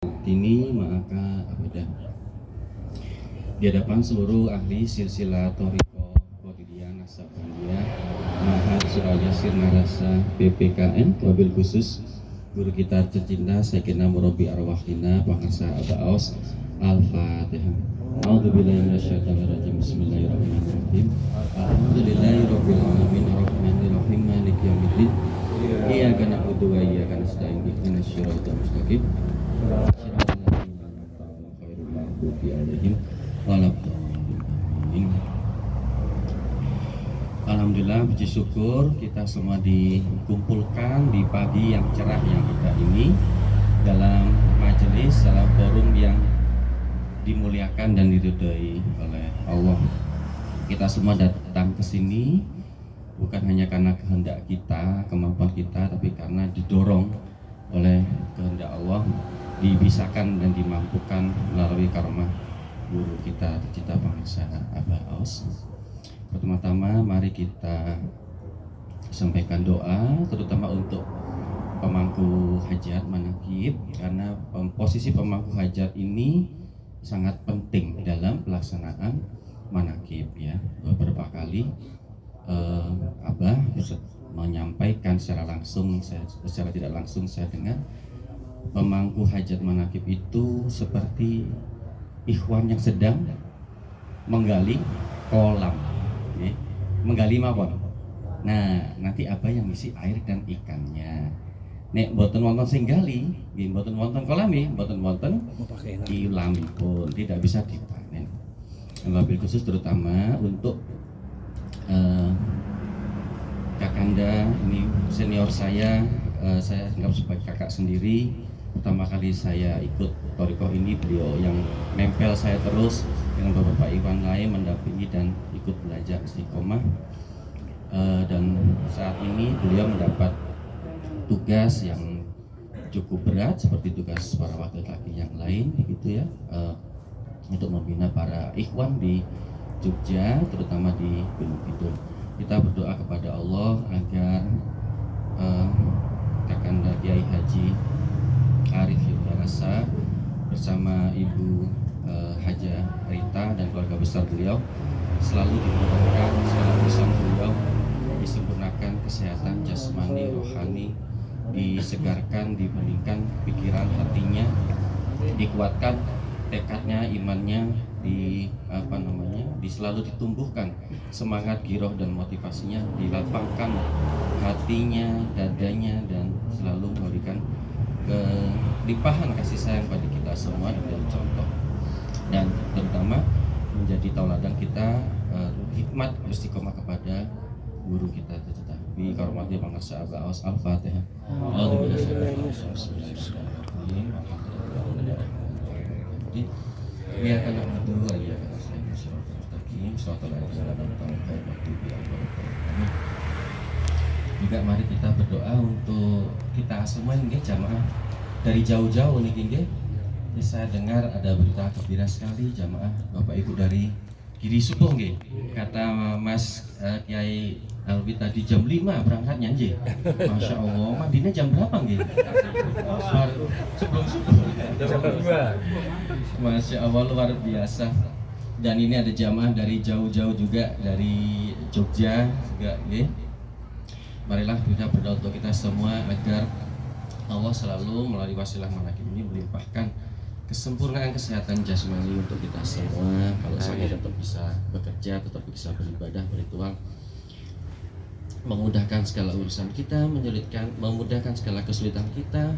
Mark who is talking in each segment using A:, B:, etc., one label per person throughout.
A: Kini maka abadah di hadapan seluruh ahli silsilah Thariqah Qadiriyah Naksabandiyah Mahat Suraya Sirnarasa PPKN, wabil khusus guru kita tercinta Sayyidina Murabbi Arwahina Pangarsa Abaos. Al-Fatihah. A'udzubillahi minasyaitonirrajim. Bismillahirrahmanirrahim. Alhamdulillahirabbil alamin arrahmanir rahim maliki yaumiddin. Iyyaka na'budu wa iyyaka nasta'in ihdinas siratal mustaqim. Alhamdulillah, puji syukur kita semua dikumpulkan di pagi yang cerah yang kita ini dalam majelis, dalam forum yang dimuliakan dan diridhoi oleh Allah. Kita semua datang ke sini bukan hanya karena kehendak kita, kemampuan kita, tapi karena didorong oleh kehendak Allah, dibisakan dan dimampukan melalui karomah guru kita tercinta Pangarsa Abaos. Pertama-tama mari kita sampaikan doa terutama untuk pemangku hajat manaqib, karena posisi pemangku hajat ini sangat penting dalam pelaksanaan manaqib ya. Beberapa kali Abah menyampaikan secara langsung, secara tidak langsung saya dengar pemangku hajat manaqib itu seperti ikhwan yang sedang menggali kolam, ya. Menggali mawon. Nah, nanti apa yang ngisi air dan ikannya. Nek boten wonten sing gali, nggih boten wonten kolame, boten wonten ilamipun, tidak bisa dipanen. Wabil khusus terutama untuk Kakanda, ini senior saya anggap sebagai kakak sendiri. Pertama kali saya ikut Thariqah ini, beliau yang nempel saya terus dengan beberapa ikhwan lain, mendampingi dan ikut belajar istiqomah. Dan saat ini beliau mendapat tugas yang cukup berat seperti tugas para wakil laki yang lain, begitu ya, untuk membina para ikhwan di Jogja, terutama di Gunung Kidul. Kita berdoa kepada Allah agar Kakanda Kiai Haji Arif Yudarasa bersama Ibu Haja Rita dan keluarga besar beliau selalu dimudahkan, segala urusan beliau disempurnakan, kesehatan jasmani, rohani disegarkan, dibeningkan pikiran hatinya, dikuatkan tekadnya, imannya, selalu ditumbuhkan semangat, giroh dan motivasinya, dilapangkan hatinya, dadanya, dan selalu memberikan kelimpahan kasih sayang pada kita semua dan contoh, dan terutama menjadi tauladan kita hikmat istiqomah kepada guru kita tercinta bi karomati Pangarsa Abaos. Al-Fatihah. Ya kalau kedua ya juga mari kita berdoa untuk kita semua ini jamaah dari jauh-jauh nih nggih. Saya dengar ada berita gembira sekali jamaah Bapak Ibu dari Giri Subuh nggih. Kata Mas Kiai Alwi tadi jam 5 berangkatnya nggih. Masya Allah, mandinya jam berapa nggih? Sebelum subuh. Jam 2. Masya Allah, luar biasa. Dan ini ada jamaah dari jauh-jauh juga, dari Jogja juga nggih. Marilah kita berdoa untuk kita semua agar Allah selalu melalui wasilah manaqib ini melimpahkan kesempurnaan kesehatan jasmani untuk kita semua. Kalau saya tetap bisa bekerja, tetap bisa beribadah, berritual, memudahkan segala urusan kita, memudahkan segala kesulitan kita,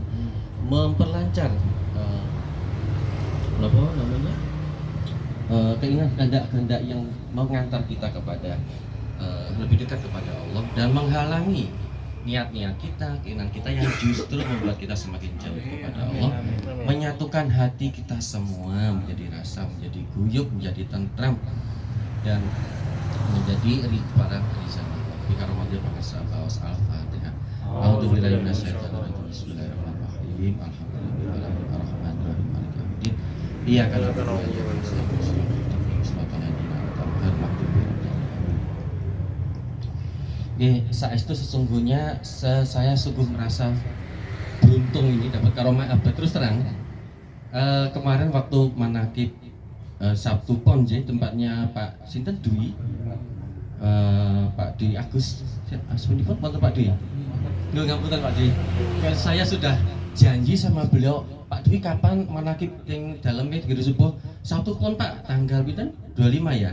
A: memperlancar keinginan kehendak yang mengantar kita kepada lebih dekat kepada Allah, dan menghalangi niat-niat kita, keinginan kita yang justru membuat kita semakin jauh kepada Allah, menyatukan hati kita semua menjadi rasa, menjadi guyup, menjadi tentram, dan menjadi para rizal bi karomati Pangarsa Abaos. Al-Fatihah. A'udzubillahi minasyaitonirrajim. Bismillahirrahmanirrahim. Alhamdulillahi arrahmanir rahim maliki yaumiddin. Iyyaka na'budu wa iyyaka nasta'in. Saestu sesungguhnya saya sungguh merasa beruntung ini dapat karomah abad. Terus terang Kemarin waktu manakib Sabtu Pon tempatnya Pak Sinten Dwi, Pak Dwi Agus, sebenarnya Pak Dwi. Nggak ngapunten Pak Dwi. Saya sudah janji sama beliau, Pak Dwi kapan manakib yang dalamnya di Subuh Sabtu Pon Pak, tanggal pinten? 25 ya.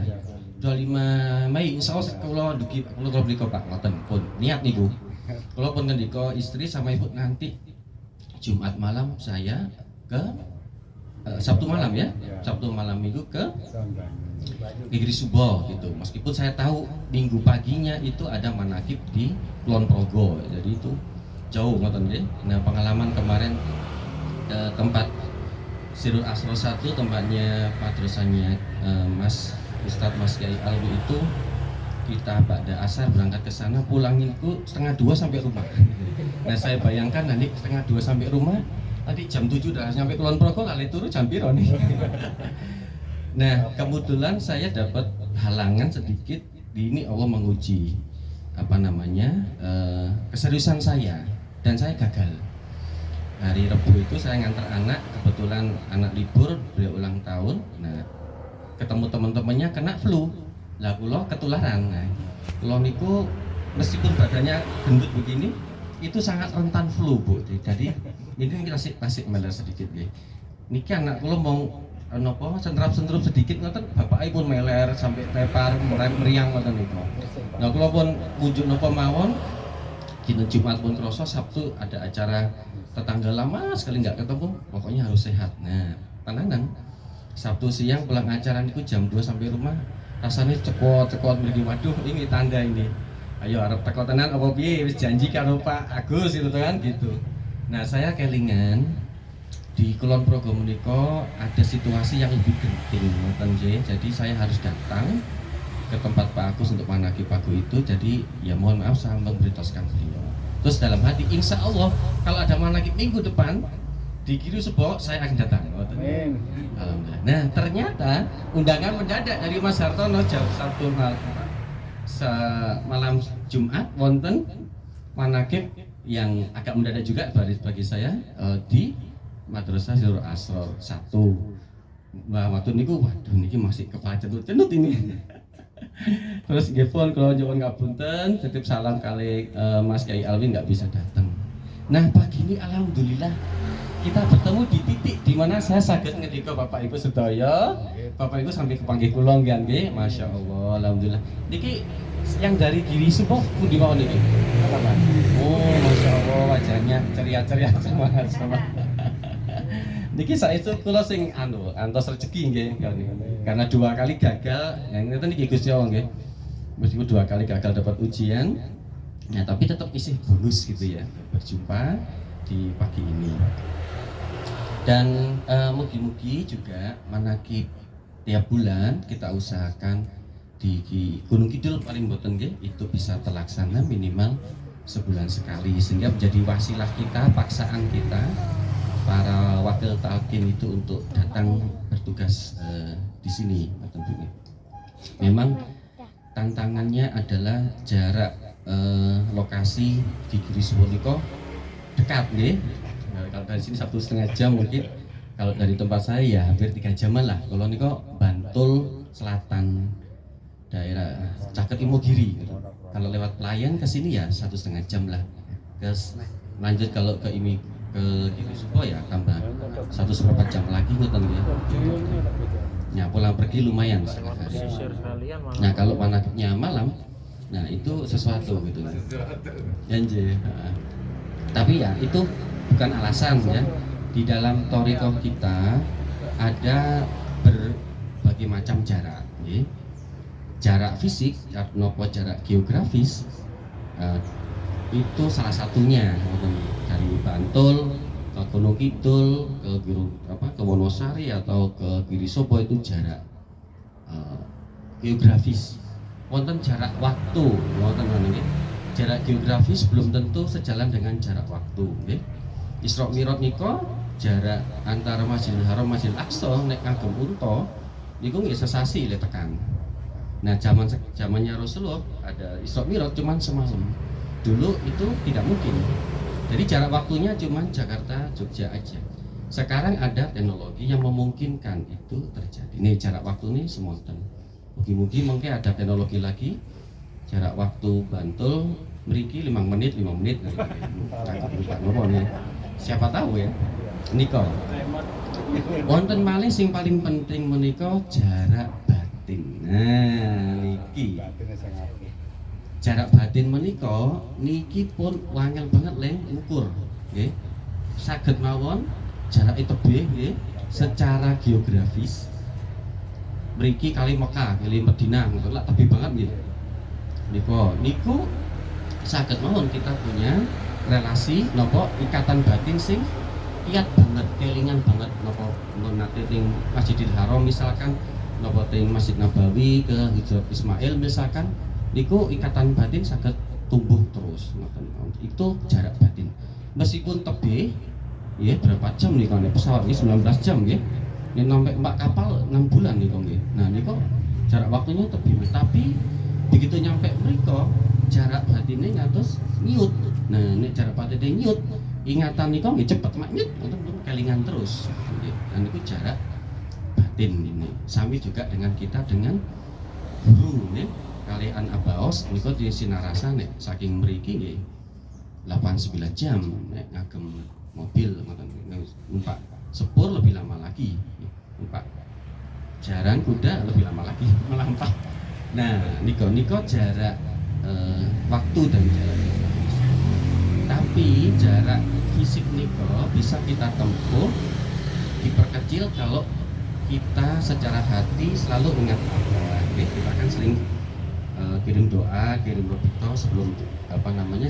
A: 25 Mei insya Allah kalau dugi kalau beli Pak ngoten pun niat niku. Kalau pun ngendika istri sama ibu nanti Jumat malam saya ke Sabtu malam ya, Sabtu malam minggu ke Negeri Subo gitu. Meskipun saya tahu minggu paginya itu ada manakib di Kulon Progo, jadi itu jauh ngoten nggih. Nah, pengalaman kemarin tempat Sirul Asro 1 tempatnya madrasahnya Mas Ustadz Mas Kiai Alwi itu kita pada asar berangkat ke sana, pulang itu 1:30 sampai rumah. Nah, saya bayangkan nanti 1:30 sampai rumah, nanti jam 7 udah sampai Kulon Progo, kali turu jam piro nih. Nah, kebetulan saya dapat halangan sedikit di ini, Allah menguji keseriusan saya, dan saya gagal. Hari Rabu itu saya ngantar anak, kebetulan anak libur, beliau ulang tahun. Nah, ketemu teman-temannya kena flu, lah kula ketularan. Nah, kula niku meskipun badannya gendut begini, itu sangat rentan flu Bu. Jadi ini kasih meler sedikit nggih. Niki anak kula mau napa sentrap-sentrup sedikit ngoten, bapak pun meler sampai tepar meriang ngoten niku. Nah, kula pun wujud napa mawon, dina Jumat pun kroso, Sabtu ada acara tetangga lama sekali nggak ketemu, pokoknya harus sehat. Nah, tenanan Sabtu siang pulang acara niku jam 2 sampai rumah, rasanya cekot mriki, waduh ini tanda ini. Ayo arep teko tenan apa piye, wis janji karo Pak Agus itu kan gitu. Nah, saya kelingan di Kulon Progo menika ada situasi yang lebih genting ngoten nggih. Jadi saya harus datang ke tempat Pak Agus untuk manakib pagu itu. Jadi ya mohon maaf saya memberitahukan beliau. Terus dalam hati, insya Allah kalau ada manakib minggu depan di Giri Subo saya akan datang. Amin. Alhamdulillah. Nah, ternyata undangan mendadak dari Mas Hartono jam 1 malam Jumat wonten manakib yang agak mendadak juga bagi saya di Madrasah Sirul Asro 1. Waktu niku waduh niki masih kepala cenut ini. Terus nggih kalau nyuwun ngapunten, titip salam kali Mas Kiai Alwi nggak bisa datang. Nah, pagi ini alhamdulillah kita bertemu di titik di mana saya saged ngendika Bapak Ibu sedaya. Bapak Ibu sampai kepanggih kula nggih, Masya Allah, alhamdulillah. Niki yang dari Giri Subo pundi mawon niki? Oh, Masya Allah, wajahnya ceria-ceria sama. Niki saestu kula sing antos rezeki nggih, karena 2 kali gagal, yang ngeten niki Gusti Allah nggih. Meskipun 2 kali gagal dapat ujian, nah tapi tetap isih bonus gitu ya, berjumpa di pagi ini. Dan mugi-mugi juga manakib tiap bulan kita usahakan di Gunung Kidul paling boten nggih itu bisa terlaksana minimal sebulan sekali, sehingga menjadi wasilah kita, paksaan kita para wakil talqin itu untuk datang bertugas di sini tentunya. Memang tantangannya adalah jarak lokasi di Giri Subo dekat nggih. Kalau dari sini 1,5 jam mungkin, kalau dari tempat saya ya hampir 3 jaman lah. Kalau niko Bantul Selatan, daerah Caket Imogiri gitu. Kalau lewat Pelayan ke sini ya 1,5 jam lah. Lanjut kalau ke Giri Subo ya tambah 1,4 jam lagi ngoten ya. Ya pulang pergi lumayan setengah hari. Nah, kalau manakibnya malam, nah itu sesuatu gitu. Janji. Tapi ya itu bukan alasan ya. Di dalam thoriqah kita ada berbagai macam jarak, ya. Jarak fisik, nopo jarak geografis, itu salah satunya. Dari Bantul ke Gunung Kidul, ke Wonosari atau ke Giri Subo itu jarak geografis. Wonten jarak waktu, wonten nggih. Jarak geografis belum tentu sejalan dengan jarak waktu, nggih. Isra Mi'raj nika jarak antara Masjidil Haram Masjidil Aqsa nek kagem unta niku nggih sesasi le tekan. Nah, zamannya Rasulullah ada Isra Mi'raj cuman semalam. Dulu itu tidak mungkin. Jadi jarak waktunya cuman Jakarta Jogja aja. Sekarang ada teknologi yang memungkinkan itu terjadi. Ini jarak waktu ini semonten. Mugi-mugi mungkin ada teknologi lagi jarak waktu Bantul mriki 5 menit siapa tahu ya menika wonten malih sing paling penting menika jarak batin. Nah niki jarak batin menika niki pun wangel banget le ukur nggih. Saged mawon jarak tebih nggih secara geografis mriki kali Mekah kali Madinah ngoten lak tebih banget nggih. Niku saged mawon kita punya relasi napa ikatan batin sing kiat banget, kelingan banget napa nate ting Masjidil Haram misalkan napa ting Masjid Nabawi ke Hijrat Ismail misalkan niku ikatan batin saged tumbuh terus ngoten. Itu jarak batin. Meskipun tebih ya berapa jam nih kan pesawat ini 19 jam ya. Ini sampai 4 kapal 6 bulan nih nggih. Nah niku jarak waktunya tebih tapi begitu nyampe mereka jarak batinnya ngatus nyut. Nah ini jarak batinnya nyut ingatan niku nggih cepet mak nyut untuk kelingan terus dan itu jarak batin ini. Sami juga dengan kita dengan guru nih kalian abaos niku di sinarasa nek saking mriki nggih 8-9 jam nek ngagem mobil ngoten numpak sepur lebih lama lagi numpak jaran kuda lebih lama lagi melampah. Nah, niko jarak waktu dan jarak geografis. Tapi jarak fisik niko bisa kita tempuh diperkecil kalau kita secara hati selalu ingat Allah. Kita kan sering kirim doa, kirim robito sebelum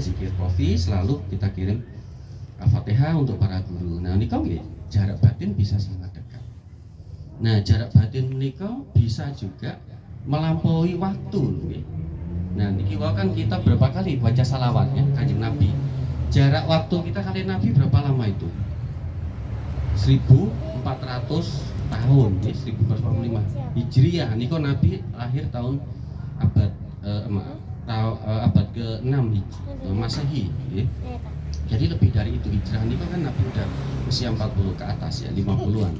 A: zikir kofi, selalu kita kirim Al-Fatihah untuk para guru. Nah, niko jarak batin bisa sangat dekat. Nah, jarak batin niko bisa juga melampaui waktu. Nah niki kan kita berapa kali baca salawatnya Kanjeng Nabi. Jarak waktu kita kali Nabi berapa lama itu? 1400 tahun, 1445 Hijriah. Niko Nabi lahir tahun abad ke-6 Masehi. Jadi lebih dari itu hijrah niko kan Nabi udah usia 40 ke atas ya, 50-an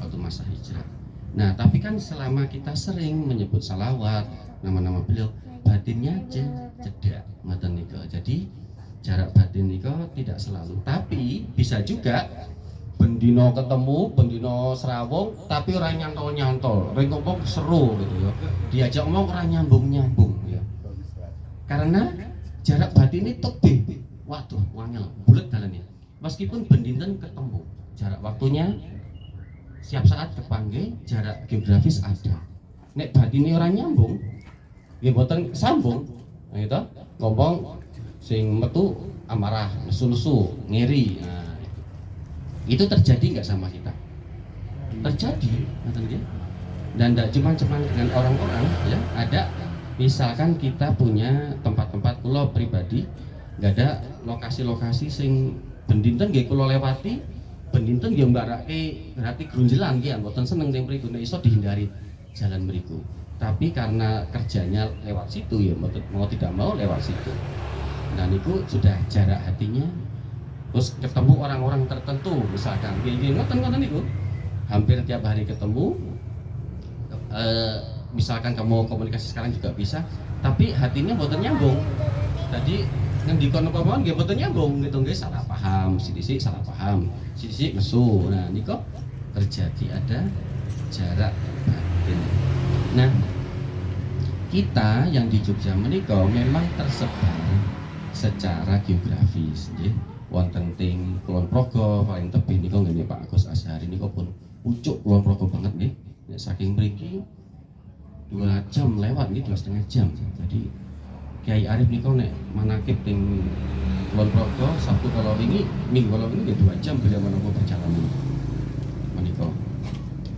A: waktu masa hijrah. Nah, tapi kan selama kita sering menyebut salawat, nama-nama beliau, batinnya cedak, ngoten nika. Jadi jarak batin nika tidak selalu, tapi bisa juga bendino ketemu, bendino serawung, tapi orang nyantol-nyantol, orang ngomong seru gitu ya. Diajak ngomong orang nyambung-nyambung ya. Karena jarak batin ini tebih. Waduh, wangel, bulet dalannya. Meskipun bendinten ketemu, jarak waktunya siap saat kepanggil, jarak geografis ada. Nek batine orang nyambung, nggih mboten sambung. Nah itu ngomong sing metu amarah, nesu-nesu, ngiri. Nah, itu terjadi nggak sama kita? Terjadi, nggih. Dan tidak cuma dengan orang-orang ya, ada misalkan kita punya tempat-tempat kula pribadi, nggak ada lokasi-lokasi sing bendinten nggih kula lewati. Bendinten nggih mbarake berarti grunjelan nggih mboten seneng teng mriku nek iso dihindari jalan mriku. Tapi karena kerjanya lewat situ ya mau tidak mau lewat situ. Nah niku sudah jarak hatinya. Terus ketemu orang-orang tertentu misalkan nggih ngoten niku. Hampir tiap hari ketemu. Misalkan kamu komunikasi sekarang juga bisa, tapi hatinya mboten nyambung. Tadi ngendikon apa mawon nggih mboten nyambung gitu nggih, salah paham, sithik salah paham, sithik nesu. Nah niku terjadi ada jarak batin. Nah, kita yang di Jogja menika memang tersebar secara geografis nggih. Wonten teng Kulon Progo paling tebih niku nggih Pak Agus Asyari niku pun pucuk Kulon Progo banget nggih. Nek saking mriki 2 jam lewat nggih, 2,5 jam. Jadi Kiai Arif niku nek manakib teng Kulon Progo Sabtu kalau wingi, Minggu kalau wingi 2 jam beliau menempuh perjalanan menika.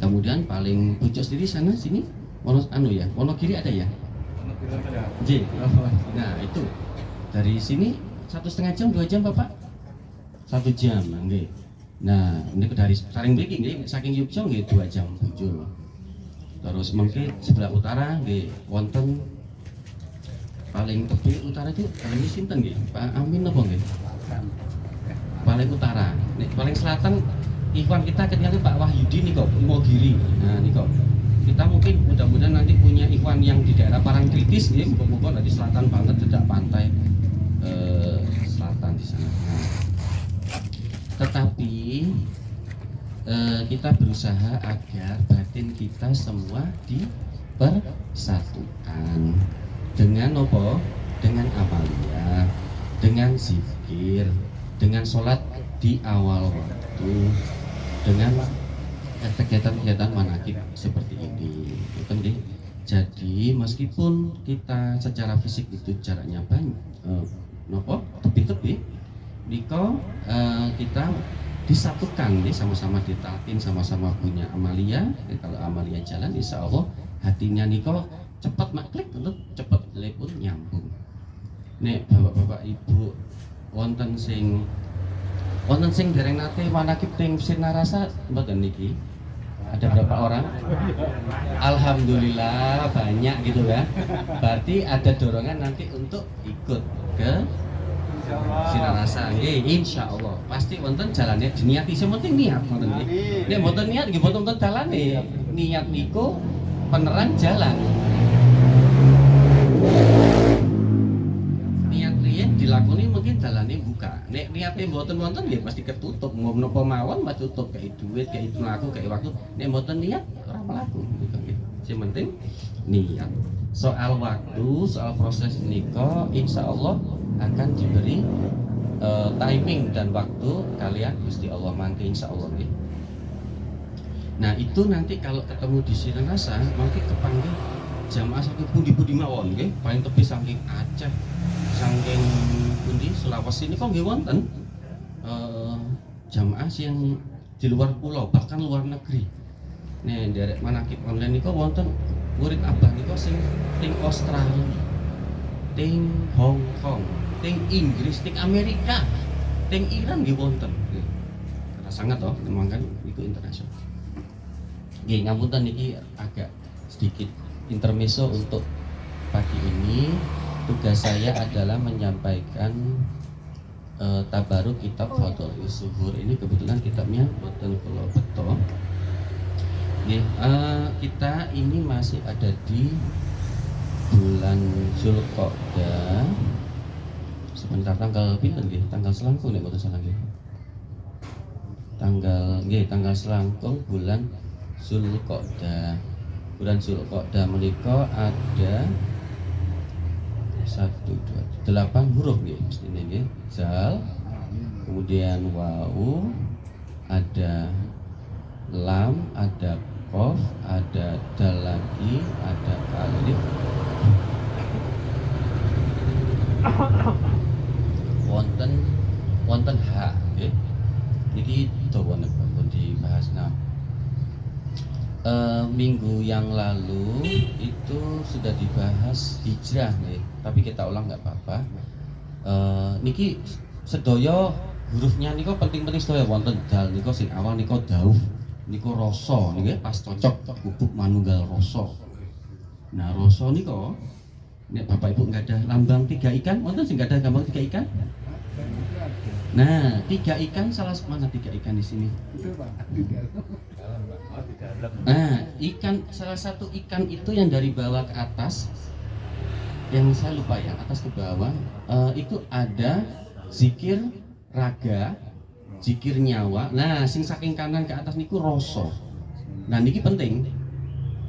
A: Kemudian paling pucuk sendiri sana sini Wonogiri ada ya? J. Nah itu dari sini 1,5 jam 2 jam Bapak? 1 jam nggih. Nah ini dari saring mriki nggih saking Yogyakarta nggih 2 jam Bujul. Terus mungkin sebelah utara nggih wonten paling tebih utara itu paling sinten nggih? Pak Amin apa nggih? Paling utara. Nek paling selatan ikhwan kita ketika Pak Wahyudi nih kok Imogiri. Nah nih kok kita mungkin mudah-mudahan nanti punya ikhwan yang di daerah Parangtritis ya, muka-muka nanti selatan banget tidak pantai selatan di sana. Nah, tetapi kita berusaha agar batin kita semua dipersatukan dengan apa? Dengan amalia, dengan zikir, dengan sholat di awal waktu, dengan kegiatan-kegiatan manakib seperti ini. Jadi meskipun kita secara fisik itu jaraknya banyak, tepi-tepi, niko kita disatukan nih, sama-sama ditalkin, sama-sama punya amalia. Kalau amalia jalan, insya Allah hatinya niko cepat maklik, cepat pun nyambung. Nek bapak-bapak ibu wonten sing dereng nate manakib teng Sinarasa mboten niki? Ada berapa orang? Alhamdulillah banyak gitu kan. Berarti ada dorongan nanti untuk ikut ke Sinarasa. Insya Allah pasti wonten jalannya diniati, sing penting niat wonten nggih. Nek mboten niat nggih mboten wonten dalane. Niat niku penerang jalan. Niat riyen dilakoni mungkin dalane buka. Nek niate mboten wonten nggih pasti ketutup. Mau menapa mawon mas tutup kayak duit, kayak itu laku, kayak waktu. Nek mboten niat ora mlaku gitu nggih. Sing penting niat. Soal waktu, soal proses nikah insya Allah akan diberi timing dan waktu kalian Gusti Allah mangke insya Allah nggih. Nah itu nanti kalau ketemu di Sinarasa mangke kepanggil jamaah saking pundi-pundi mawon nggih, paling tepi saking Aceh, saking pundi Sulawesi niku nggih wonten jamaah yang di luar pulau bahkan luar negeri. Nih derek manakib online niku wonten murid abah niku sing ting Australia, ting Hong Kong, ting Inggris, ting Amerika, ting Iran nggih wonten. Karena sangat toh memang kan itu internasional. Nggih ngapunten niki agak sedikit intermezzo untuk pagi ini. Tugas saya adalah menyampaikan tabaruk kitab Fadhailus Zuhur. Ini kebetulan kitabnya boten kula beto. Kita ini masih ada di bulan Zulqa'dah. Sebentar tanggal pinten nggih? Tanggal selangkung nek boten salah nggih. Tanggal selangkung bulan Zulqa'dah. Bulan Zulqa'dah menika ada 8 huruf nggih mestine nggih. Zal, kemudian wawu, ada lam, ada qaf, ada dal lagi, ada alif. Wonten ha nggih. Niki dawane pun dibahas. Minggu yang lalu itu sudah dibahas hijrah nih, tapi kita ulang nggak apa-apa. Niki sedaya hurufnya niko penting-penting sedaya wonten dal niko sing awal niko dauf, niko rasa niki pas cocok bubuk manunggal rasa. Nah rasa niko nek bapak ibu nggak ada lambang 3 ikan, wonten sing nggak ada lambang 3 ikan. Nah 3 ikan salah mana 3 ikan di sini? Nah, salah satu ikan itu yang dari bawah ke atas, yang saya lupa ya, atas ke bawah, itu ada zikir raga, zikir nyawa. Nah, sing saking kanan ke atas niku rasa. Nah, niki penting.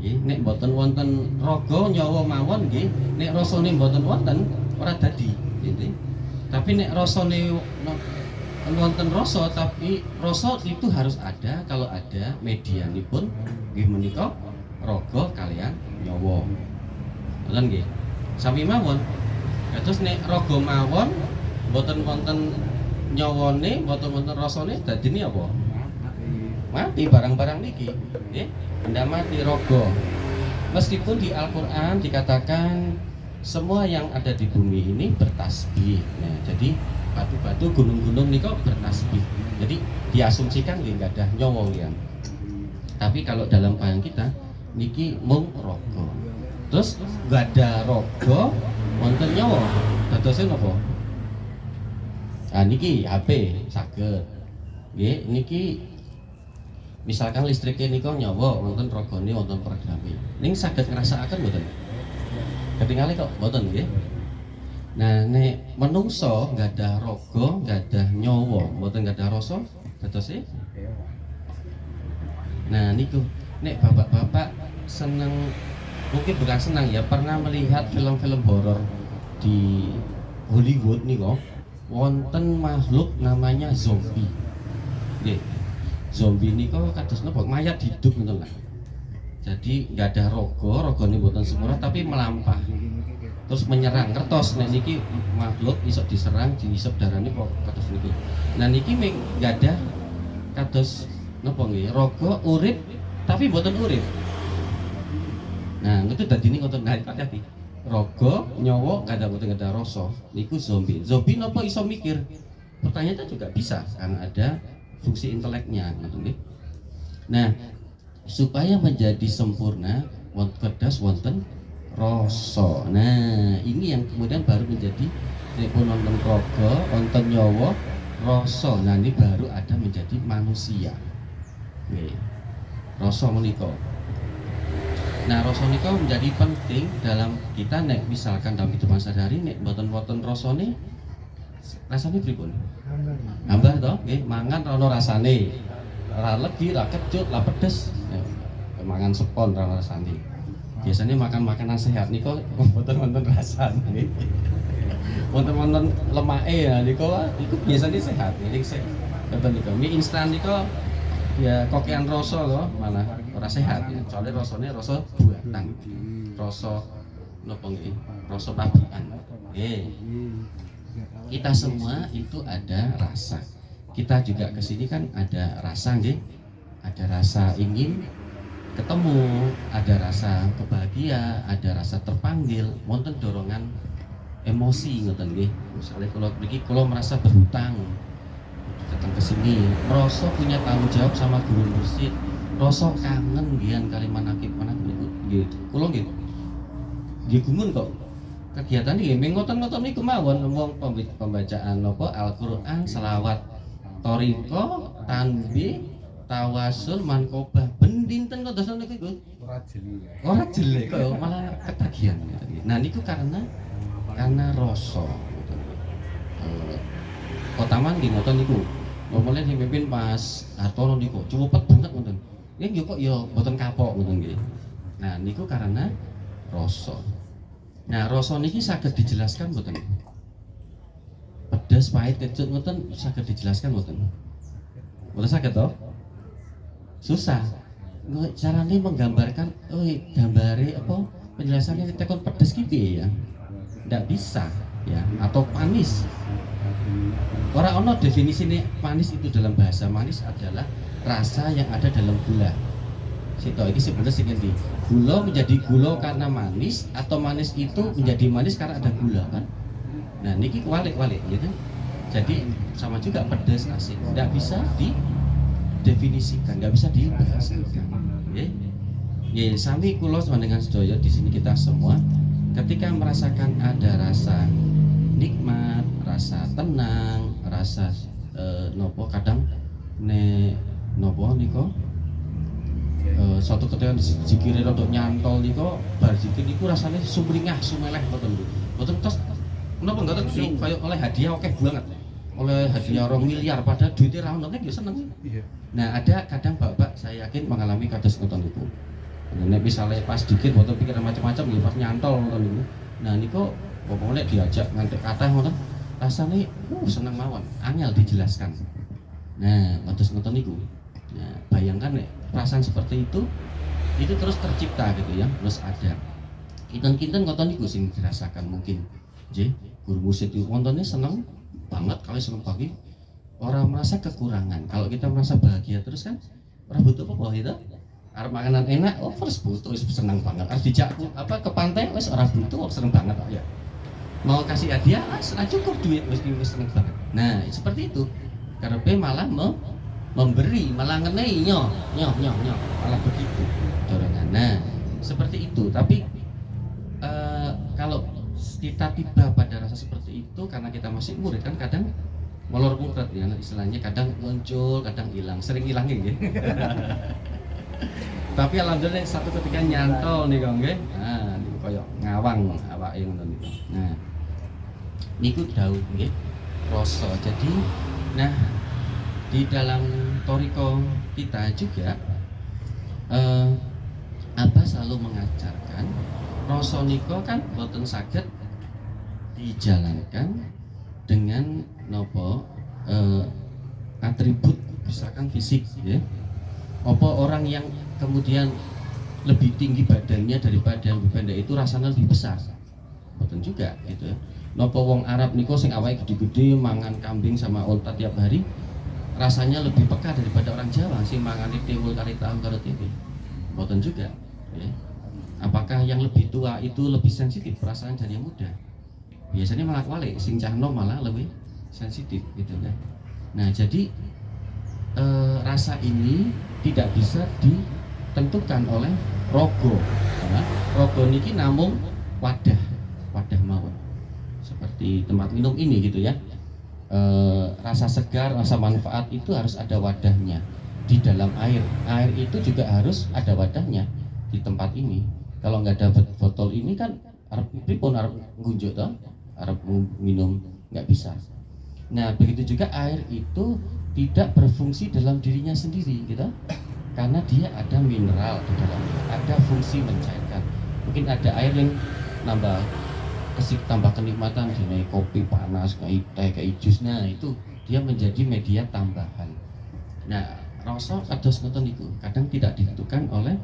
A: Nggih, nek mboten wonten raga nyawa mawon nggih, nek rasane mboten wonten ora dadi, gitu. Tapi nek rasane wonten rasa, tapi rasa itu harus ada. Kalau ada medianipun nggih menika raga kalian nyawa. Ngoten nggih. Sami mawon. Terus nek raga mawon mboten wonten nyawane, mboten wonten rasane dadine apa? Mati barang-barang niki. Nggih. Ndak mati raga. Meskipun di Al-Qur'an dikatakan semua yang ada di bumi ini bertasbih. Nah, jadi batu-batu gunung-gunung niko bertasbih. Jadi diasumsikan nggak ada nyawa ya. Tapi kalau dalam bayang kita niki mung raga. Terus nggak ada raga, wonten nyawa. Dadose napa? Ah niki HP saged. Nggih, niki Misalkan listriknya nika nyawa wonten ragane wonten programe. Ning saged ngrasakaken mboten? Ketinggalan kok mboten nggih. Nah nek menungso nggadah raga, nggadah nyawa, mboten nggadah rasa dados Nah niku nek bapak-bapak seneng, mungkin bukan senang ya, pernah melihat film-film horor di Hollywood nih kok, wonten makhluk namanya zombie. Nggih. Zombie niku kados napa mayat hidup ngoten lah. Jadi nggak ada rogone mboten sempurna tapi melampah. Terus menyerang ngertos nek niki makhluk iso diserang diisep darane kok kados niku. Nah niki nggak ada kados napa nggih raga urip tapi mboten urip. Nah itu dadi ini ngoten hati-hati. Raga nyawa nggak ada rasa niku zombie. Zombie napa iso mikir? Pertanyaannya juga bisa karena ada fungsi inteleknya gitu nih. Nah, supaya menjadi sempurna kedas wonten rasa. Nah, ini yang kemudian baru menjadi pun wonten raga, wonten nyawa, rasa. Nah, ini baru ada menjadi manusia. Nih. Rasa menika. Nah, rasa menika menjadi penting dalam kita nek misalkan dalam kehidupan sehari-hari nek mboten rasane pripun? Nambah toh, nggih, mangan ono rasane. Ora legi, ora kecut, ora pedes. Mangan sepon ora rasane. Biasanya makan makanan sehat niku mboten rasane. Wonten lemake ya niku biasanya sehat. Ini ngoten niku. Mie instan niku ya kokean rasa loh, malah ora sehat ya. Soalnya rasanya rasa buatan. Rasa napa nggih? Rasa pabrikan. Nggih. Kita semua itu ada rasa. Kita juga kesini kan ada rasa nggih. Ada rasa ingin ketemu, ada rasa kebahagia, ada rasa terpanggil, wonten dorongan emosi ngoten nggih. Misalnya kalau mriki kula merasa berhutang datang ke sini, rasa punya tanggung jawab sama guru mursyid, rasa kangen nggih kali manakib nggih. Kula nggih gumun kok kegiatan ini ngoten-ngoten niku mawon wong pembacaan napa Al-Qur'an, selawat, thariqah, tanbih, tawasul, manqobah ben dinten kok dosen niku ora jelek kok malah ketagihan. Nah niku karena rasa Kotaman nggih ngoten niku. Mulai sing mimpin Mas Hartono niku cepet banget ngoten. Nggih kok ya mboten kapok ngoten nggih. Nah niku karena rasa. Nah, rasa niki saged dijelaskan mboten? Pedas, pahit, kecut ngoten saged dijelaskan mboten? Mboten saged toh? Susah. Carane menggambarkan, gambare apa penjelasannya tekon pedas ki piye ya? Ndak bisa ya, atau manis. Ora ono definisi manis itu dalam bahasa. Manis adalah rasa yang ada dalam gula. Sito ini sebenarnya sing endi? Gula menjadi gula karena manis atau manis itu menjadi manis karena ada gula kan? Nah, niki walik-walik ya kan? Jadi sama juga pedas asin. Enggak bisa didefinisikan, enggak bisa dibahasakan. Ya. Ya, sami kula dengan sedaya di sini kita semua ketika merasakan ada rasa nikmat, rasa tenang, rasa nopo kadang nopo niko suatu ketika zikire rodok nyantol niku bar zikir niku rasane sumringah sumeleh mboten terus menapa mboten kaya oleh hadiah akeh banget, oleh hadiah 2 miliar padahal duitnya ra ono nek ya seneng. Nah ada kadang bapak saya yakin mengalami kados ngoten niku. Nek misale pas dikit mboten pikir macam-macam nggih pas nyantol ngoten niku. Nah niku pokoknya diajak ngantek kathah ngoten rasane seneng mawon, angel dijelaskan. Nah kados ngoten niku. Nah, bayangkan nek perasaan seperti itu terus tercipta gitu ya, terus ada. Kinten-kinten ngoten niku sing dirasakan mungkin. Nggih, guru musik itu wontennya seneng banget kali seneng pagi. Orang merasa kekurangan. Kalau kita merasa bahagia terus kan ora butuh apa gitu. Arep makanan enak, terus butuh wis seneng banget. Arep dijak ke pantai wis ora butuh, seneng banget ya. Mau kasih hadiah, ora cukup duit wis seneng banget. Nah, seperti itu. Karepe malah memberi, malah ngenei nyoh malah begitu dorongan. Nah seperti itu. Tapi kalau kita tiba pada rasa seperti itu karena kita masih murid kan kadang molor mukrat ya istilahnya, kadang muncul kadang hilang, sering hilangnya nggih. Tapi alhamdulillah satu ketika nyantol nih kok nggih. Nah, niku kaya ngawang awake ngono niku. Nah, niku daud nggih. Rasa. Jadi nah di dalam toriko kita juga Abah selalu mengajarkan rasa nika kan boten saged dijalankan dengan nopo atribut misalkan fisik ya. Apa orang yang kemudian lebih tinggi badannya daripada yang pendek itu rasanya lebih besar? Boten juga gitu ya. Napa wong Arab niku sing awake gede-gede mangan kambing sama unta tiap hari rasanya lebih peka daripada orang Jawa sing mangane tiwul kali tahun karo tempe? Boten juga ya. Apakah yang lebih tua itu lebih sensitif perasaan dari yang muda? Biasanya malah wale, sing cah nom malah lebih sensitif gitu kan. Nah, jadi rasa ini tidak bisa ditentukan oleh rogo. Nah, rogo niki namung wadah mawon. Seperti tempat minum ini gitu ya. Rasa segar, rasa manfaat itu harus ada wadahnya di dalam air. Air itu juga harus ada wadahnya di tempat ini. Kalau nggak ada botol ini kan arep pripun arep ngunjuk toh, arep minum nggak bisa. Nah, begitu juga air itu tidak berfungsi dalam dirinya sendiri gitu. Karena dia ada mineral di dalamnya, ada fungsi mencairkan. Mungkin ada air yang nambah tambah kenikmatan, kayak kopi panas, kayak teh, kayak jus. Nah, itu dia menjadi media tambahan. Nah, rasa kados ngoten niku kadang tidak ditentukan oleh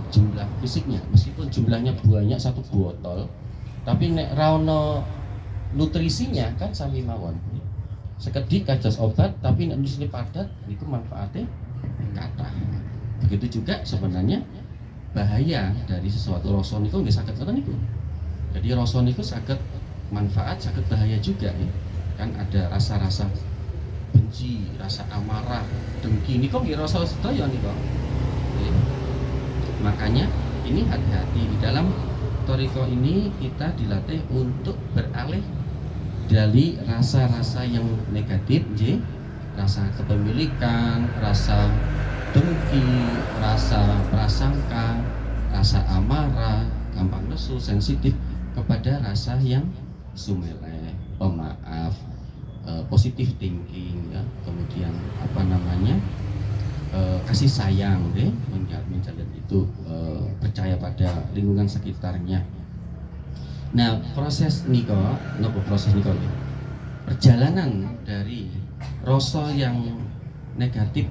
A: jumlah fisiknya, meskipun jumlahnya banyak satu botol, tapi nek raono nutrisinya kan sami mawon. Sekedhik kados obat, tapi nek nutrisinya padat niku manfaatnya kathah. Begitu juga sebenarnya bahaya dari sesuatu rasa niku nggih saged ngoten niku. Jadi rasa niku saged manfaat, saged bahaya juga ya. Kan ada rasa-rasa benci, rasa amarah, dengki niku nggih rasa sedaya niku. Makanya ini hati-hati di dalam toriko ini kita dilatih untuk beralih dari rasa-rasa yang negatif, rasa kepemilikan, rasa dengki, rasa prasangka, rasa amarah, gampang lesu, sensitif, kepada rasa yang sumeleh, pemaaf, positive thinking, ya, kemudian apa namanya kasih sayang, menjalin itu, percaya pada lingkungan sekitarnya. Nah, proses niko, perjalanan dari rasa yang negatif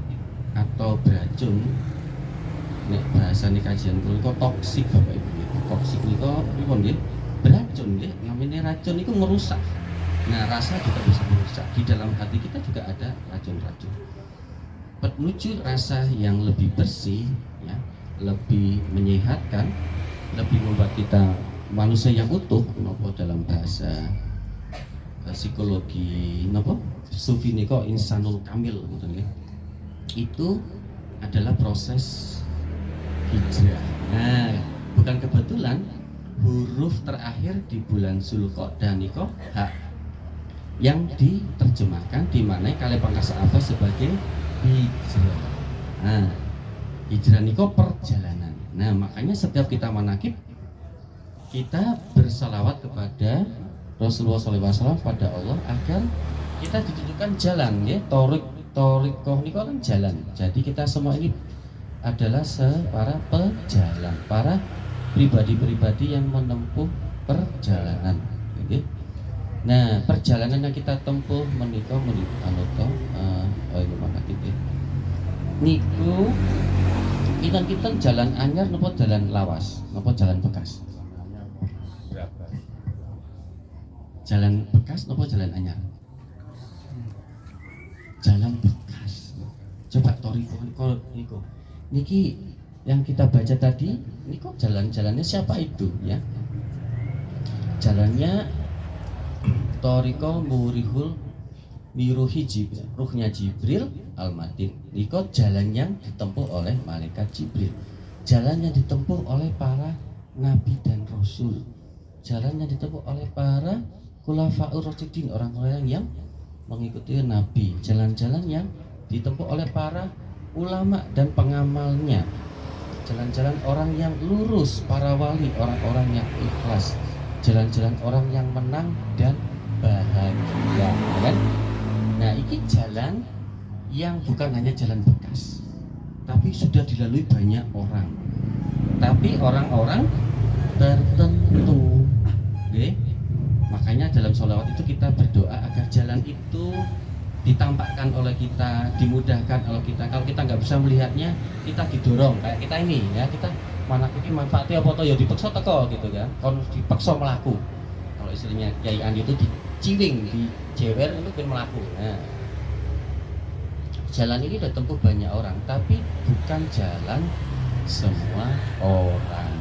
A: atau beracun, nek bahasa nih kajian kok toksik bapak ibu, toksik niko pripun nggih? Beracun nggih, namanya racun itu merusak. Nah, rasa juga bisa merusak. Di dalam hati kita juga ada racun-racun. Menuju rasa yang lebih bersih, ya, lebih menyehatkan, lebih membuat kita manusia yang utuh, nopo dalam bahasa psikologi, nopo sufi niko insanul kamil, itu adalah proses hijrah. Nah, bukan kebetulan huruf terakhir di bulan Zulqa'dah niko H yang diterjemahkan dimaknai kali pangkasa apa sebagai hijrah. Nah, hijrah niko perjalanan. Nah, makanya setiap kita manakib kita bersalawat kepada Rasulullah SAW, pada Allah, agar kita ditunjukkan jalan, ya. Torikoh niko kan jalan. Jadi kita semua ini adalah para pejalan, para pribadi-pribadi yang menempuh perjalanan. Okay. Nah, perjalanan yang kita tempuh menika gimana gitu. Niku kita jalan anyar nopo jalan lawas, nopo jalan bekas. Jalan bekas nopo jalan anyar? Jalan bekas. Coba toriko niku. Niki yang kita baca tadi, niku jalannya siapa itu, ya? Jalannya toriko murihul miruhi Jibril, ruhnya Jibril al-Madin. Niku jalan yang ditempuh oleh malaikat Jibril. Jalan yang ditempuh oleh para nabi dan rasul. Jalan yang ditempuh oleh para khulafaur rasyidin, orang-orang yang mengikuti Nabi, jalan-jalan yang ditempuh oleh para ulama dan pengamalnya, jalan-jalan orang yang lurus, para wali, orang-orang yang ikhlas, jalan-jalan orang yang menang dan bahagia, kan? Nah, ini jalan yang bukan hanya jalan bekas, tapi sudah dilalui banyak orang, tapi orang-orang tertentu, okay? Makanya dalam sholawat itu kita berdoa agar jalan itu ditampakkan oleh kita, dimudahkan oleh kita. Kalau kita nggak bisa melihatnya, kita didorong kayak kita ini, ya, kita mana ini manfaatnya apa toh ya dipaksa teko gitu kan, kalau dipaksa melaku. Kalau istilahnya Kiai Andi itu diciling, dijewer itu kan melaku. Nah, jalan ini udah tempuh banyak orang, tapi bukan jalan semua orang.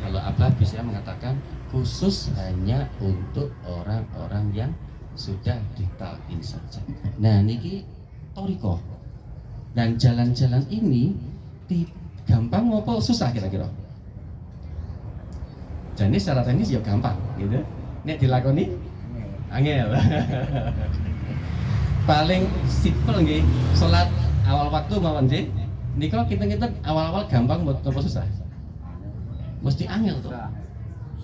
A: Kalau Abah bisa mengatakan khusus hanya untuk orang-orang yang sudah ditalkin saja. Nah, niki toriko. Dan jalan-jalan ini gampang apa susah kira-kira? Jadi secara teknis ya gampang, gitu. Nek dilakoni angel. Paling simpel nggih, salat awal waktu mawon nggih. Nika kita awal-awal gampang buat apa susah? Mesti angel tuh.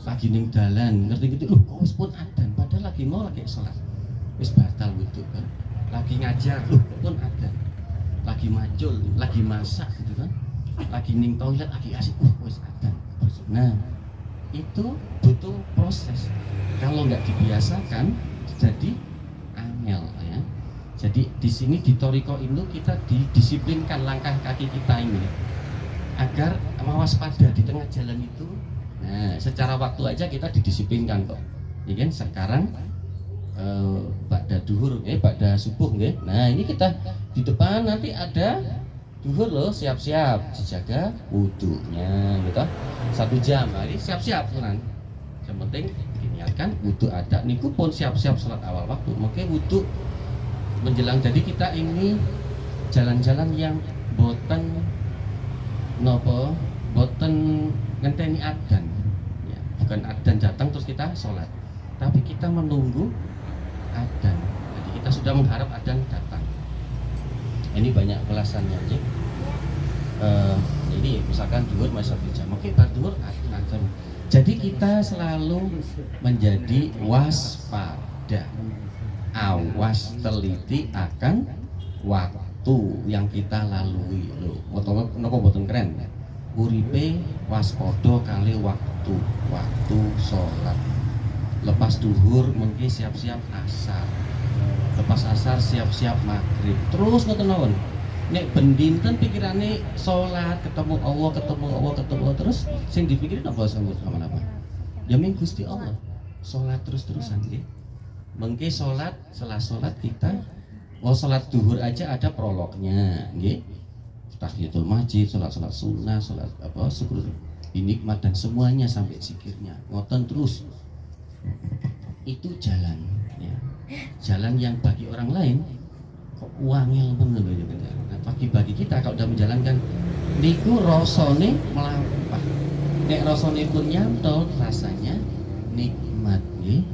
A: Lagi ning dalan, ngerti gitu, loh kok wis pun adzan, padahal lagi sholat. Wis batal wudu kan. Lagi ngajar, loh pun adzan. Lagi macul, lagi masak gitu kan. Lagi ning toilet, lagi asik, wis adzan. Nah, itu butuh proses. Kalau nggak dibiasakan, jadi angel ya. Jadi di sini di Toriko itu kita didisiplinkan langkah kaki kita ini agar waspada di tengah jalan itu. Nah, secara waktu aja kita didisiplinkan kok. Ya kan sekarang ba'da duhur, ba'da subuh nggih. Nah, ini kita di depan nanti ada duhur loh, siap-siap dijaga wudunya gitu. 1 jam. Nah, ini siap-siap tenan. Yang penting diniatkan wudu ada niku pun siap-siap salat awal waktu. Mungkin wudu menjelang, jadi kita ini jalan-jalan yang boten nopo, boten ngenteni adzan ya, bukan adzan datang terus kita sholat, tapi kita menunggu adzan. Jadi kita sudah mengharap adzan datang. Ini banyak alasannya ya. Ini misalkan duhur masih 1 jam, oke bar duhur adzan. Jadi kita selalu menjadi waspada, awas teliti akan waktu yang kita lalui loh. Napa mboten keren? Uripe waspada kali waktu sholat. Lepas duhur mungkin siap-siap asar. Lepas asar siap-siap maghrib. Terus ngoten mawon. Nek ben dinten pikirane sholat, ketemu Allah terus sing dipikirin apa sambut apa? Ya ming Gusti Allah. Sholat terus-terusan nggih. Mengke sholat, setelah sholat kita sholat duhur aja ada prolognya nggih. Tahiyatul masjid, sholat sunnah, sholat syukur binikmat dan semuanya sampai zikirnya. Ngoten terus. Itu jalan ya. Jalan yang bagi orang lain kok wangil bener ya. Nah, bagi kita kalau udah menjalankan niku rasane melampah. Nek rasane pun nyantol, rasanya nikmat nggih.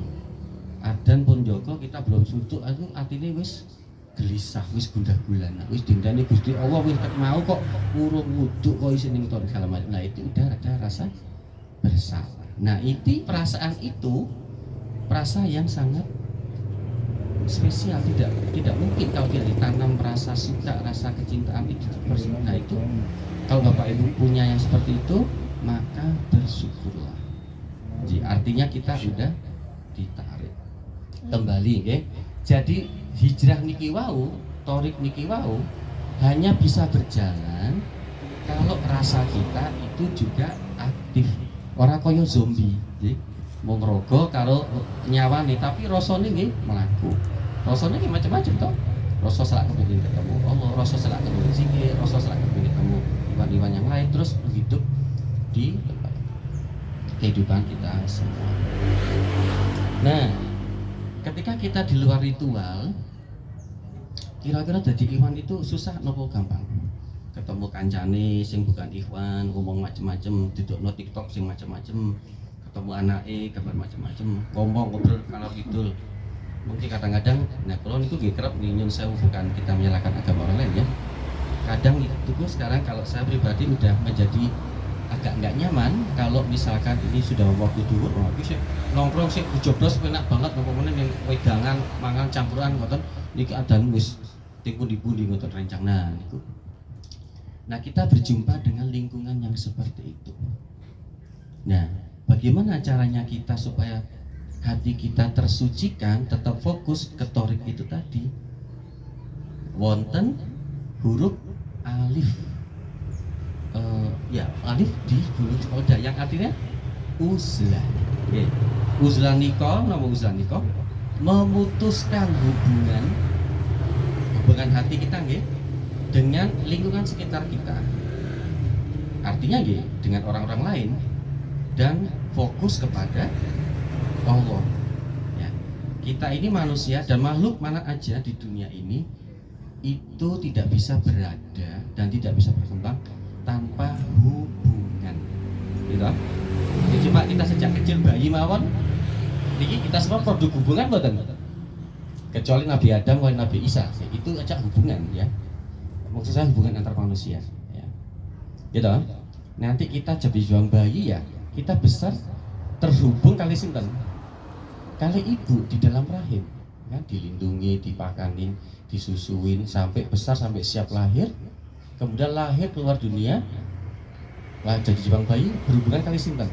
A: Adan pun Joko kita belum suntuk aku atine wis gelisah, wis gundah gulana, wis dindane Gusti Allah wis mau kok urung wudu kok isih ning ton segala macam. Nah, itu udah ada rasa bersalah. Nah, itu perasaan yang sangat spesial, tidak mungkin kalau tidak ditanam rasa suka, rasa kecintaan itu bersama. Nah, itu kalau Bapak Ibu punya yang seperti itu, maka bersyukurlah. Jadi artinya kita sudah ditarik kembali, okay? Jadi hijrah niki wau, torik niki wau hanya bisa berjalan kalau rasa kita itu juga aktif. Orang koyo zombie, nggih. Mau ngerogo karo nyawane, tapi rasane nggih melaku. Rasane nggih macam-macam toh. Rasa selak kepengin ketemu Allah, rasa selak kepengin zikir, rasa selak kepengin ketemu iwan-iwan yang lain, terus hidup di tempat kehidupan kita semua. Nah, ketika kita di luar ritual, kira-kira jadi ikhwan itu susah nopo gampang? Ketemu kancane sing bukan ikhwan, ngomong macem-macem, dudukno TikTok sing macem-macem, ketemu anake gambar macam-macam, ngomong ngobrol kalau gitu. Mungkin kadang-kadang, nah kalau niku nggih kerep nyun sewu, bukan kita menyalahkan agama orang lain ya. Kadang itu sekarang kalau saya pribadi udah menjadi agak nggak nyaman kalau misalkan ini sudah waktu dhuwur, iki sik nongkrong sik joblos enak banget ngomongane ning wedangan mangan campuran ngoten niki adan wis teng pundi-pundi ngoten rencang. Nah niku. Nah, kita berjumpa dengan lingkungan yang seperti itu. Nah, bagaimana caranya kita supaya hati kita tersucikan, tetap fokus ke torik itu tadi? Wonten huruf alif. Alif di huruf koda yang artinya uzlah. Uzlah niko, nama uzlah niko, memutuskan hubungan hati kita nggih dengan lingkungan sekitar kita. Artinya nggih dengan orang-orang lain dan fokus kepada Allah. Ya. Kita ini manusia dan makhluk mana aja di dunia ini itu tidak bisa berada dan tidak bisa berkembang tanpa hubungan. Gitu. Jadi cuma kita sejak kecil bayi mawon niki kita semua produk hubungan mboten? Kecuali Nabi Adam dan Nabi Isa, itu aja hubungan ya. Maksud saya hubungan antar manusia ya. Gitu. Nanti kita jadi juang bayi ya, kita besar terhubung kali sinten? Kali ibu di dalam rahim, ya, dilindungi, dipakanin, disusuin sampai besar sampai siap lahir. Kemudian lahir keluar dunia, lah jadi juang bayi berhubungan kali sinten?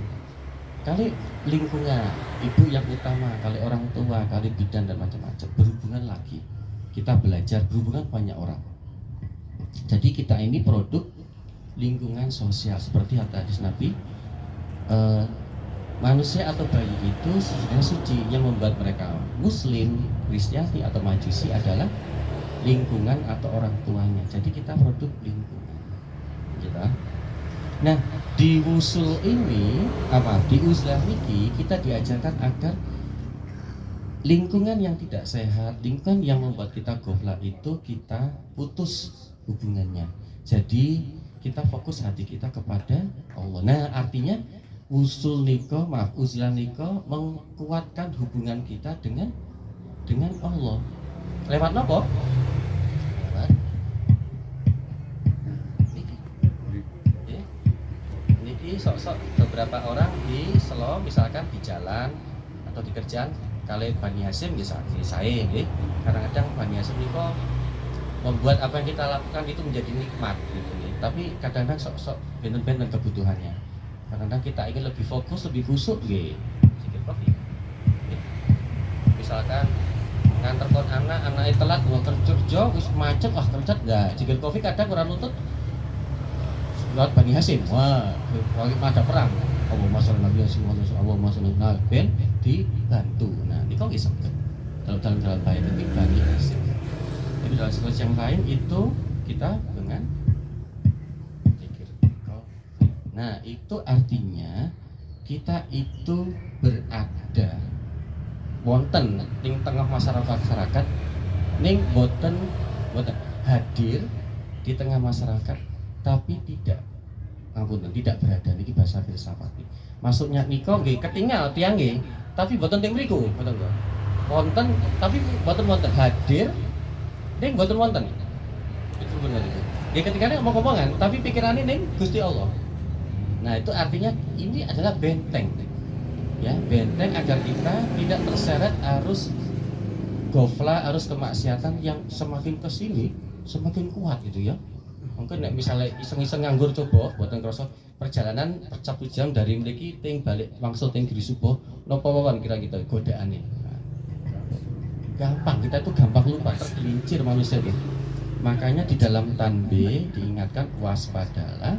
A: Kali lingkungan, ibu yang utama, kali orang tua, kali bidan dan macam-macam, berhubungan lagi. Kita belajar berhubungan banyak orang. Jadi kita ini produk lingkungan sosial seperti hadis Nabi. Manusia atau bayi itu sebenarnya suci, yang membuat mereka Muslim, Kristiani atau Majusi adalah lingkungan atau orang tuanya. Jadi kita produk lingkungan. Gitu. Nah, di usul ini di uzlah niki kita diajarkan agar lingkungan yang tidak sehat, lingkungan yang membuat kita goflah itu kita putus hubungannya. Jadi kita fokus hati kita kepada Allah. Nah, artinya uzlah niko menguatkan hubungan kita dengan Allah. Lewat apa? Sok-sok beberapa orang di Selo misalkan di jalan atau di kerjaan kali Bani Hasyim misalnya saya kadang-kadang Bani Hasyim itu membuat apa yang kita lakukan itu menjadi nikmat gitu nih. Tapi kadang-kadang sok-sok benten-benten kebutuhannya. Kadang-kadang kita ingin lebih fokus, lebih khusyuk gitu. Misalkan nganter kon anaknya telat mau kerja wis macet kerja enggak. Jika Covid kadang kurang nutut lewat Bani Hasyim, wah, lagi ada perang. Allahumma sholli ala Hasyim, Allahumma sholli ala ben dibantu. Nah, ini kok bisa dalam jalan baik itu Bani Hasyim. Jadi dalam situasi yang lain itu kita dengan zikir. Nah, itu artinya kita itu berada wonten ning tengah masyarakat ning boten hadir di tengah masyarakat tapi tidak berada niki bahasa filsafat. Maksudnya niko nggih ketinggal tiyang nggih, tapi boten teng mriku, boten kok. Wonten tapi boten wonten hadir ning boten wonten. Itu benar itu. Nggih ketinggalan omong-omongan tapi pikirannya ning Gusti Allah. Nah, itu artinya ini adalah benteng. Ya, benteng agar kita tidak terseret arus gofla, arus kemaksiatan yang semakin kesini semakin kuat gitu ya. Mungkin misalnya iseng-iseng nganggur coba buatan krasa perjalanan per 1 jam dari mriki ting balik wangsul ting Giri Subuh napa wawan kira kita godaane. Gampang, kita itu gampang lupa, tergelincir manusia gitu. Makanya di dalam tanbih diingatkan waspadalah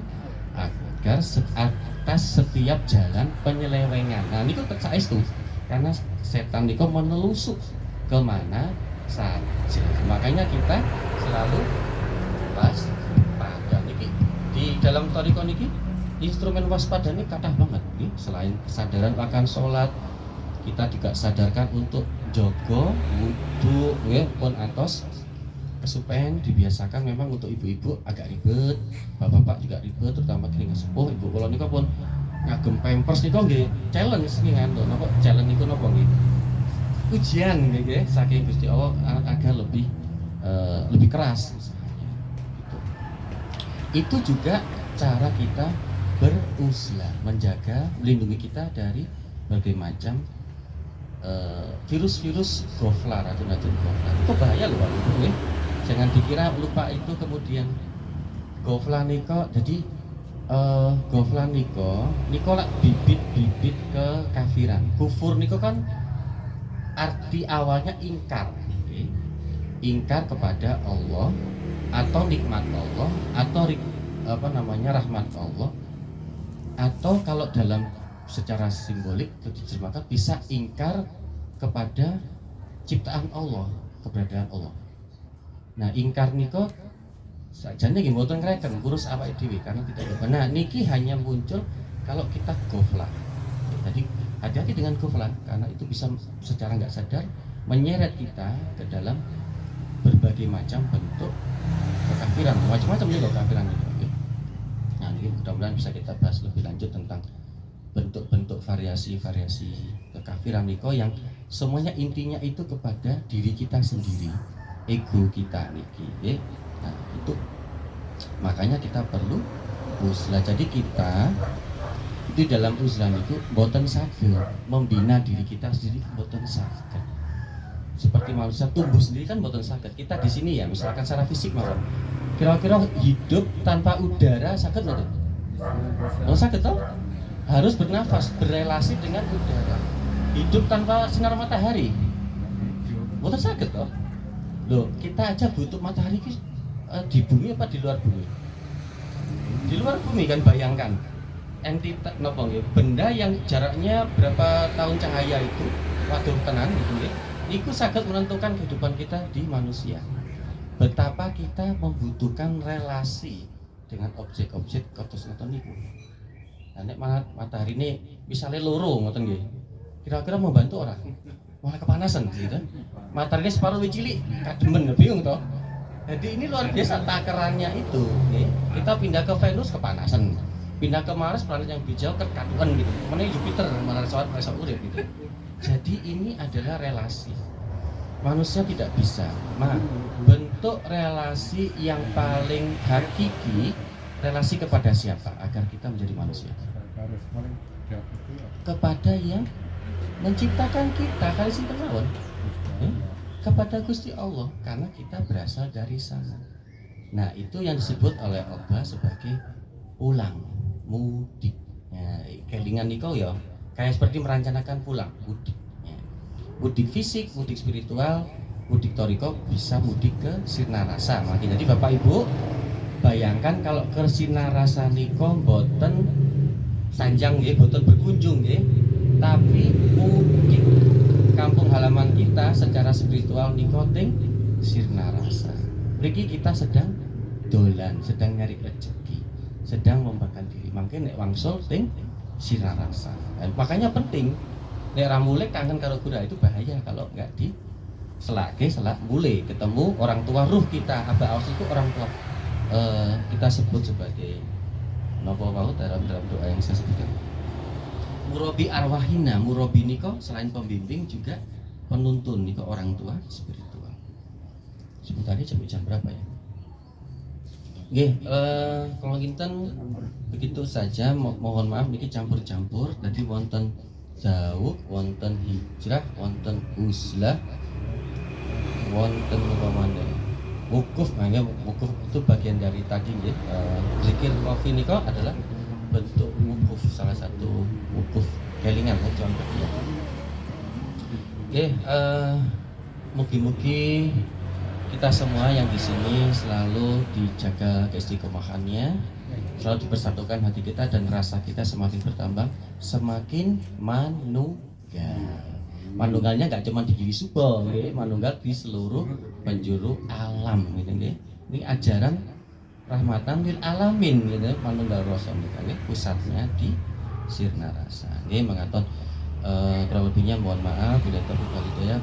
A: agar atas setiap jalan penyelewengan. Nah, ini kok saestu karena setan itu menelusuk kemana saja. Makanya kita selalu waspada niki. Di dalam thariqah niki instrumen waspada ini kathah banget nggih. Selain kesadaran akan sholat, kita juga sadarkan untuk jogo wudu nggih pun atos kesupen dibiasakan. Memang untuk ibu-ibu agak ribet, bapak-bapak juga ribet, terutama keringat sepuh. Ibu kula nika pun ngagem pampers niku nggih challenge nggih ngandung napa challenge niku napa nggih ujian nggih saking Gusti Allah agar lebih keras misalnya. Itu juga cara kita beruzlah, menjaga, melindungi kita dari berbagai macam virus-virus goflar atau racun goflar. Itu bahaya loh Pak Ibu ya. Jangan dikira lupa itu kemudian goflar niko. Jadi goflar niko lak bibit-bibit kekafiran. Kufur niko kan arti awalnya ingkar. Okay. Ingkar kepada Allah atau nikmat Allah atau rahmat Allah, atau kalau dalam secara simbolik diterjemahkan bisa ingkar kepada ciptaan Allah, keberadaan Allah. Nah, ingkar niko sajane nggih mboten ngreken kurus awake dhewe karena tidak ada. Nah, niki hanya muncul kalau kita goflah. Jadi hati-hati dengan goflah karena itu bisa secara nggak sadar menyeret kita ke dalam berbagai macam bentuk kekafiran, macam-macam juga kekafiran itu. Nah, ini mudah-mudahan bisa kita bahas lebih lanjut tentang bentuk-bentuk variasi-variasi kekafiran niko yang semuanya intinya itu kepada diri kita sendiri, ego kita niki. Nah, itu makanya kita perlu uzlah. Jadi kita itu dalam uzlah itu boten saged membina diri kita sendiri, boten saged. Seperti manusia tumbuh sendiri kan boten saged. Kita di sini ya, misalkan secara fisik mawon. Kira-kira hidup tanpa udara saged nggak? Oh saged toh? Harus bernafas, berrelasi dengan udara. Hidup tanpa sinar matahari, boten saged toh? Loh, kita aja butuh matahari di bumi apa di luar bumi? Di luar bumi kan, bayangkan entitas napa nggih, benda yang jaraknya berapa tahun cahaya itu, waduh tenan gitu nggih. Iku saged menentukan kehidupan kita di manusia. Betapa kita membutuhkan relasi dengan objek-objek kados ngoten niku. Nah, nek matahari ini misalnya loro ngoten nggih. Kira-kira membantu ora? Malah kepanasan gitu. Matahari separuh cilik, kademen bingung toh. Jadi ini luar biasa takarannya itu. Okay. Kita pindah ke Venus kepanasan, pindah ke Mars planet yang lebih jauh kekaduan gitu. Mana Jupiter malah merasa urip gitu. Jadi ini adalah relasi. Manusia tidak bisa. Nah, bentuk relasi yang paling hakiki, relasi kepada siapa agar kita menjadi manusia? Kepada yang menciptakan kita, kali sinten mawon. Kepada Gusti Allah, karena kita berasal dari sana. Nah, itu yang disebut oleh Allah sebagai pulang mudik. Ya, kelingan niko ya kayak seperti merencanakan pulang mudik. Ya. Mudik fisik, mudik spiritual, mudik toriko, bisa mudik ke Sirnarasa. Makanya jadi Bapak Ibu bayangkan kalau ke Sirnarasa niko boten sanjang nggih, boten berkunjung nggih, tapi mudik kampung halaman kita secara spiritual nikoting Sirnarasa. Mriki kita sedang dolan, sedang nyari rezeki, sedang membakar diri. Mangke nek wangsul ting Sirnarasa. Dan makanya penting nek ra mulih kangen karo gura itu bahaya kalau enggak di selak mulai ketemu orang tua ruh kita. Aba awas itu orang tua kita sebut sebagai napa wau dalam doa yang saya sebutkan. Murabi arwahina, murabi niko selain pembimbing juga penuntun niko orang tua spiritual. Sebenarnya jam berapa ya? Nggih, kalau kinten begitu saja. Mohon maaf niki campur-campur. Tadi wonten jauh, wonten hijrah, wonten uzlah, wonten apa maneh? Wukuf. Hanya wukuf itu bagian dari tadi nggih. Zikir wafi niko adalah bentuk wukuf, salah satu wukuf kelingan contoh ya. Oke, mugi-mugi kita semua yang di sini selalu dijaga keistiqomahannya, selalu dipersatukan hati kita dan rasa kita semakin bertambah, semakin manunggal. Manunggalnya nggak cuma di Gili Subo, manunggal di seluruh penjuru alam, gitu nggih. Ini ajaran rahmatan lil alamin gitu, manunggal rasa nggih, pusatnya di Sirnarasa. Nggih, mengatur kurang lebihnya mohon maaf bila terlalu hidayah,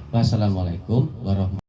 A: wassalamualaikum warahmatullahi wabarakatuh.